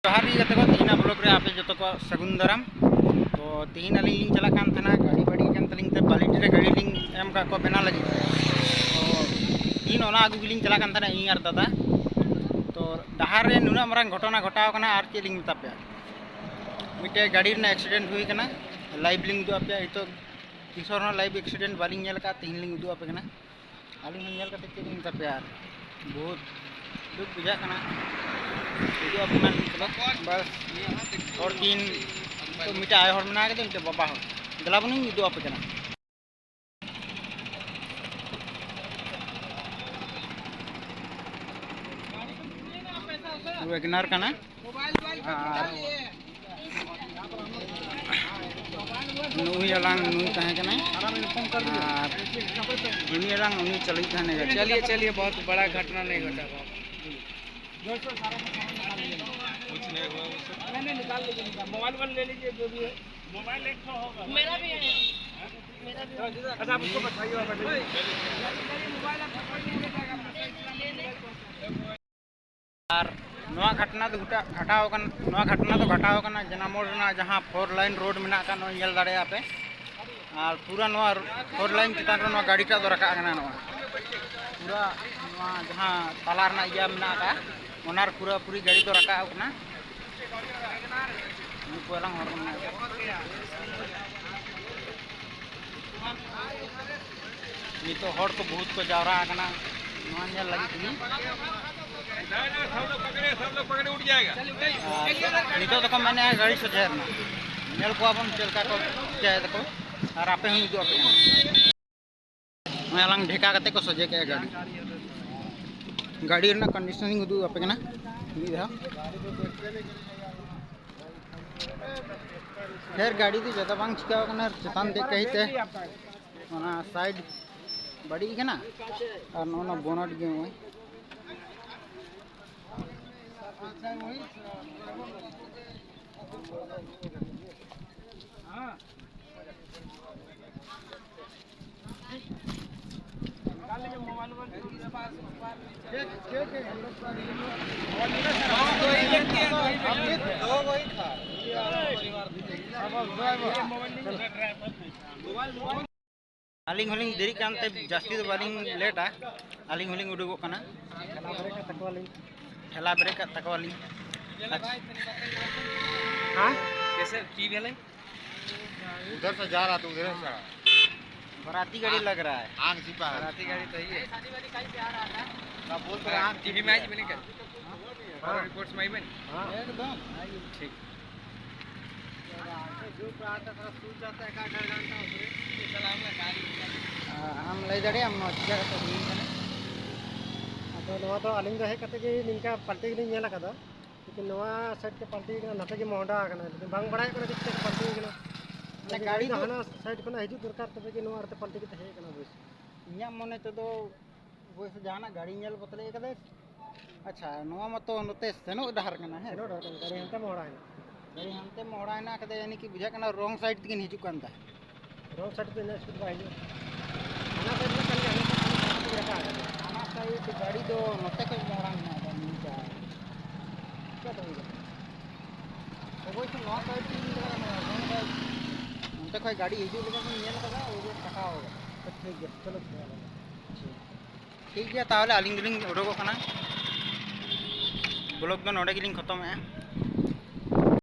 जोहार गते को तीना ब्लॉक रे आपे जो को सगुन दाराम तो तीन अली चला कान थाना गाड़ी बड़ी कान तलिंग ते बालिटी रे गाड़ी लिंग एम का को बना लगी तो तीन ओना आगु गिलिंग चला कान थाना इ आर दादा तो डहार रे नुना मरांग घटना घटाव कना आर के लिंग तापे मिटे गाड़ी रे एक्सीडेंट हुई कना लाइव लिंग दो आपे इतो तीसर ना लाइव एक्सीडेंट बालिंग नेल का तीन लिंग दो आपे कना आलिंग नेल का ते लिंग तापे यार बहुत दुख बुझा कना itu apa bas और तीन तो मिटा आय हर मना के तो बाबा हर गला बनी itu apa kana वेगनर kana नुई अलांग नुई कहे kana नुई अलांग नुई चली कहने चलिए चलिए बहुत बड़ा घटना नहीं घटा कुछ नहीं हुआ मैंने निकाल लीजिए मोबाइल ले लीजिए जो भी है मोबाइल एक तो होगा मेरा भी है मेरा भी अच्छा आप उसको बताइए मोबाइल आप और नवा घटना तो घटाव कना जना मोड़ ना जहां 4 लाइन रोड मेना का नो नेल दाड़े आपे और पूरा नवा 4 लाइन चितान रो गाड़ी टा दो रखा कना नवा पूरा नवा जहां तालार ना इया मेना का ओनार पूरा पूरी गाड़ी तो रखा कना ni pulang orang ni तो हर को बहुत को जावरा कना नवा नेल लगी थी सब लोग पकड़े उठ जाएगा नितो तो मैंने गाड़ी से ठहरना नेल को अपन चलका को जाए देखो और आपे ही जो आपे मैं अलग ढेका करते को सजे के गाड़ी ना कंडीशनिंग उदू आपे कना नी धा खैर गाड़ी तो ज्यादा बांग चिका कना चतान दे कहिते ओना साइड बड़ी कना और नोना बोनट गे होय आलिंग होलिंग देरी कानते जास्ती तो बालिंग लेटा आलिंग होलिंग उडुगो कना ठेला ब्रेक तकवाली हां कैसे की भेले उधर से जा रहा तो उधर से बराती गाड़ी लग रहा है आग छिपा राती गाड़ी तो ही है शादी वाली कहीं पे आ रहा था आप बोल रहे हैं टीवी मैच बने कर हां रिपोर्ट्स में बन हां एकदम ठीक जो आता था सूझ जाता है का घंटा उसरे सलाम ना गाड़ी हम ले जड़े हम नोचिया तो नहीं है तो नवा तो अलिंग रहे कते के निका पलटी के नेला कदा लेकिन नवा साइड के पलटी के नते के मोहडा कना लेकिन बांग बड़ाय कना के पलटी के ना गाड़ी हना साइड कना हिजु दरकार तबे के नवा अरते पलटी के हे कना बस इया मने तो वो से जाना गाड़ी नेल बतले कदे अच्छा नवा मतो नते सेनो डहर कना है सेनो डहर कना गाड़ी हंते मोहडा है गाड़ी हंते मोहडा ना कदे यानी कि बुझा कना रॉन्ग साइड के हिजु कंदा रॉन्ग साइड पे नेक्स्ट बाय जो हना साइड में कल हना साइड गाड़ी तो नते को मोहडा ना नीचा क्या तो वो से नवा साइड की निकला कना उनते कोई गाड़ी हिजु लगा के नेल कदा वो टका होगा ठीक है चलो ठीक है ताहले आलिंग गिलिंग उडोगो कना ब्लॉग दो नोडे गिलिंग खत्म है